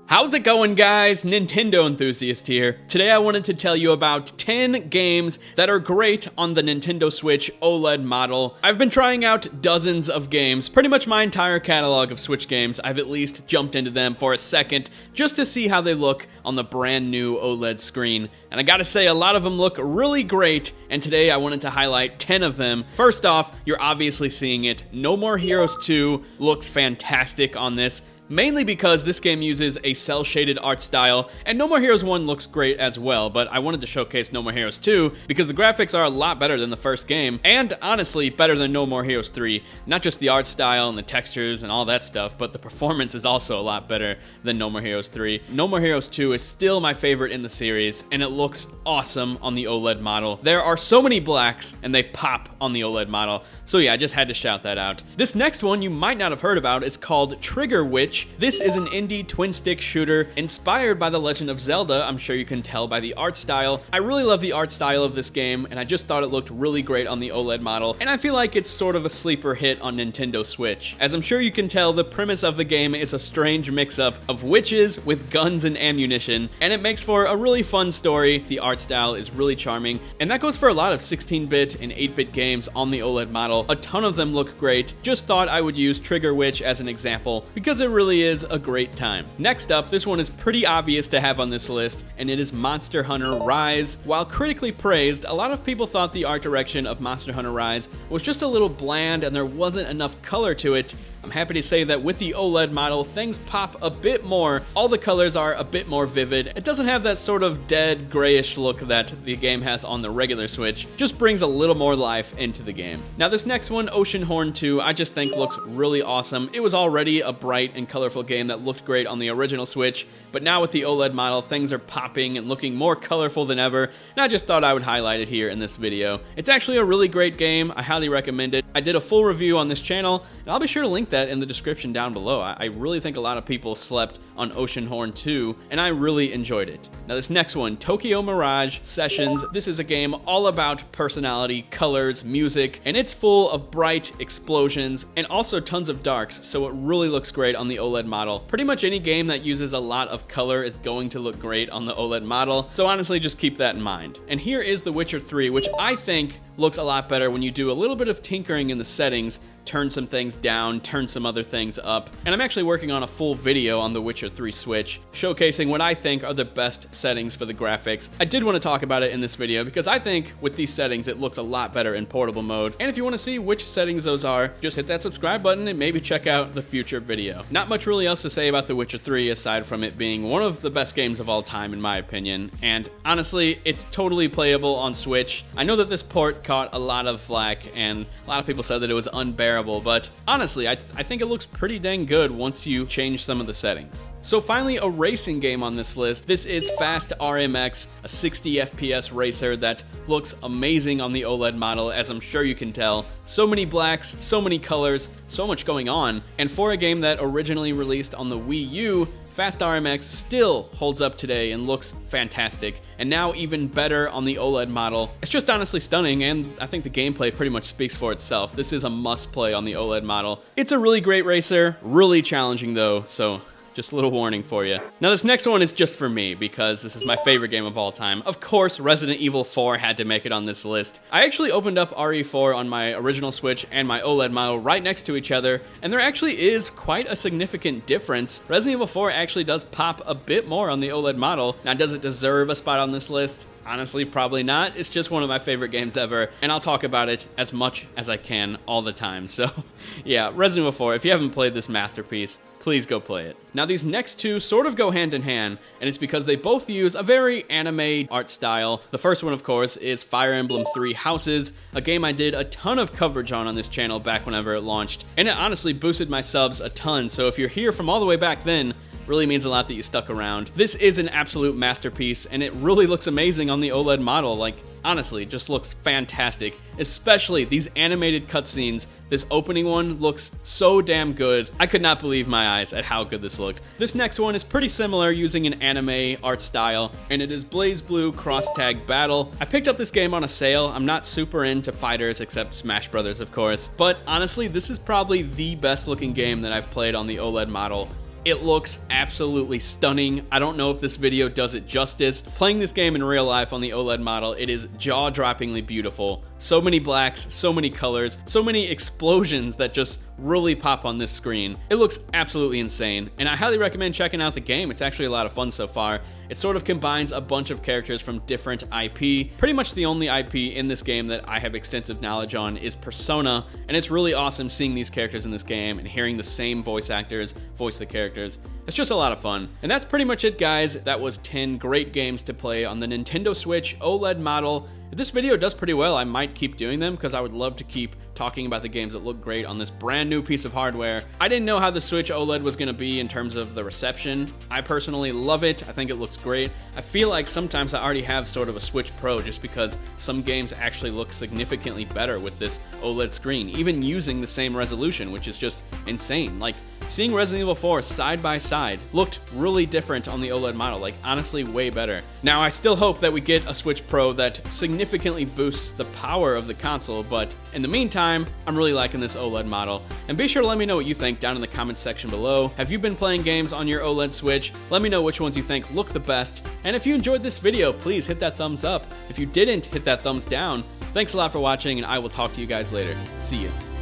How's it going, guys? Nintendo enthusiast here. Today I wanted to tell you about 10 games that are great on the Nintendo Switch OLED model. I've been trying out dozens of games, pretty much my entire catalog of Switch games. I've at least jumped into them for a second just to see how they look on the brand new OLED screen. And I gotta say, a lot of them look really great, and today I wanted to highlight 10 of them. First off, you're obviously seeing it. No More Heroes 2 looks fantastic on this. Mainly because this game uses a cel-shaded art style, and No More Heroes 1 looks great as well, but I wanted to showcase No More Heroes 2 because the graphics are a lot better than the first game, and honestly, better than No More Heroes 3. Not just the art style and the textures and all that stuff, but the performance is also a lot better than No More Heroes 3. No More Heroes 2 is still my favorite in the series, and it looks awesome on the OLED model. There are so many blacks, and they pop on the OLED model, so yeah, I just had to shout that out. This next one you might not have heard about is called Trigger Witch. This is an indie twin-stick shooter inspired by The Legend of Zelda. I'm sure you can tell by the art style. I really love the art style of this game, and I just thought it looked really great on the OLED model, and I feel like it's sort of a sleeper hit on Nintendo Switch. As I'm sure you can tell, the premise of the game is a strange mix-up of witches with guns and ammunition, and it makes for a really fun story. The art style is really charming, and that goes for a lot of 16-bit and 8-bit games on the OLED model. A ton of them look great. Just thought I would use Trigger Witch as an example, because it really is a great time. Next up, this one is pretty obvious to have on this list, and it is Monster Hunter Rise. While critically praised, a lot of people thought the art direction of Monster Hunter Rise was just a little bland and there wasn't enough color to it. I'm happy to say that with the OLED model, things pop a bit more. All the colors are a bit more vivid. It doesn't have that sort of dead, grayish look that the game has on the regular Switch. Just brings a little more life into the game. Now this next one, Oceanhorn 2, I just think looks really awesome. It was already a bright and colorful game that looked great on the original Switch, but now with the OLED model, things are popping and looking more colorful than ever, and I just thought I would highlight it here in this video. It's actually a really great game. I highly recommend it. I did a full review on this channel, and I'll be sure to link that in the description down below. I really think a lot of people slept on Oceanhorn 2, and I really enjoyed it. Now this next one, Tokyo Mirage Sessions. This is a game all about personality, colors, music, and it's full of bright explosions and also tons of darks, so it really looks great on the OLED model. Pretty much any game that uses a lot of color is going to look great on the OLED model, so honestly just keep that in mind. And here is The Witcher 3, which I think looks a lot better when you do a little bit of tinkering in the settings, turn some things down, turn some other things up. And I'm actually working on a full video on The Witcher 3 Switch, showcasing what I think are the best settings for the graphics. I did want to talk about it in this video because I think with these settings it looks a lot better in portable mode. And if you want to see which settings those are, just hit that subscribe button and maybe check out the future video. Not much really else to say about The Witcher 3 aside from it being one of the best games of all time in my opinion. And honestly, it's totally playable on Switch. I know that this port caught a lot of flack and a lot of people said that it was unbearable, but honestly, I think it looks pretty dang good once you change some of the settings. So finally, a racing game on this list. This is Fast RMX, a 60 FPS racer that looks amazing on the OLED model, as I'm sure you can tell. So many blacks, so many colors, so much going on. And for a game that originally released on the Wii U, Fast RMX still holds up today and looks fantastic, and now even better on the OLED model. It's just honestly stunning, and I think the gameplay pretty much speaks for itself. This is a must play on the OLED model. It's a really great racer, really challenging though, so just a little warning for you. Now this next one is just for me because this is my favorite game of all time. Of course, Resident Evil 4 had to make it on this list. I actually opened up RE4 on my original Switch and my OLED model right next to each other, and there actually is quite a significant difference. Resident Evil 4 actually does pop a bit more on the OLED model. Now, does it deserve a spot on this list? Honestly, probably not. It's just one of my favorite games ever, and I'll talk about it as much as I can all the time. So yeah, Resident Evil 4, if you haven't played this masterpiece, please go play it. Now these next two sort of go hand in hand, and it's because they both use a very anime art style. The first one, of course, is Fire Emblem 3 Houses, a game I did a ton of coverage on this channel back whenever it launched, and it honestly boosted my subs a ton, so if you're here from all the way back then, really means a lot that you stuck around. This is an absolute masterpiece, and it really looks amazing on the OLED model. Like, honestly, it just looks fantastic. Especially these animated cutscenes. This opening one looks so damn good. I could not believe my eyes at how good this looks. This next one is pretty similar, using an anime art style, and it is BlazBlue Cross Tag Battle. I picked up this game on a sale. I'm not super into fighters, except Smash Brothers, of course, but honestly, this is probably the best looking game that I've played on the OLED model It looks absolutely stunning. I don't know if this video does it justice. Playing this game in real life on the OLED model, it is jaw-droppingly beautiful. So many blacks, so many colors, so many explosions that just really pop on this screen. It looks absolutely insane, and I highly recommend checking out the game. It's actually a lot of fun so far. It sort of combines a bunch of characters from different IP. Pretty much the only IP in this game that I have extensive knowledge on is Persona, and it's really awesome seeing these characters in this game and hearing the same voice actors voice the characters. It's just a lot of fun. And that's pretty much it, guys. That was 10 great games to play on the Nintendo Switch OLED model. If this video does pretty well, I might keep doing them because I would love to keep talking about the games that look great on this brand new piece of hardware. I didn't know how the Switch OLED was going to be in terms of the reception. I personally love it. I think it looks great. I feel like sometimes I already have sort of a Switch Pro just because some games actually look significantly better with this OLED screen, even using the same resolution, which is just insane. Like, seeing Resident Evil 4 side by side looked really different on the OLED model, like honestly way better. Now I still hope that we get a Switch Pro that significantly boosts the power of the console, but in the meantime, I'm really liking this OLED model. And be sure to let me know what you think down in the comments section below. Have you been playing games on your OLED Switch? Let me know which ones you think look the best. And if you enjoyed this video, please hit that thumbs up. If you didn't, hit that thumbs down. Thanks a lot for watching, and I will talk to you guys later. See ya.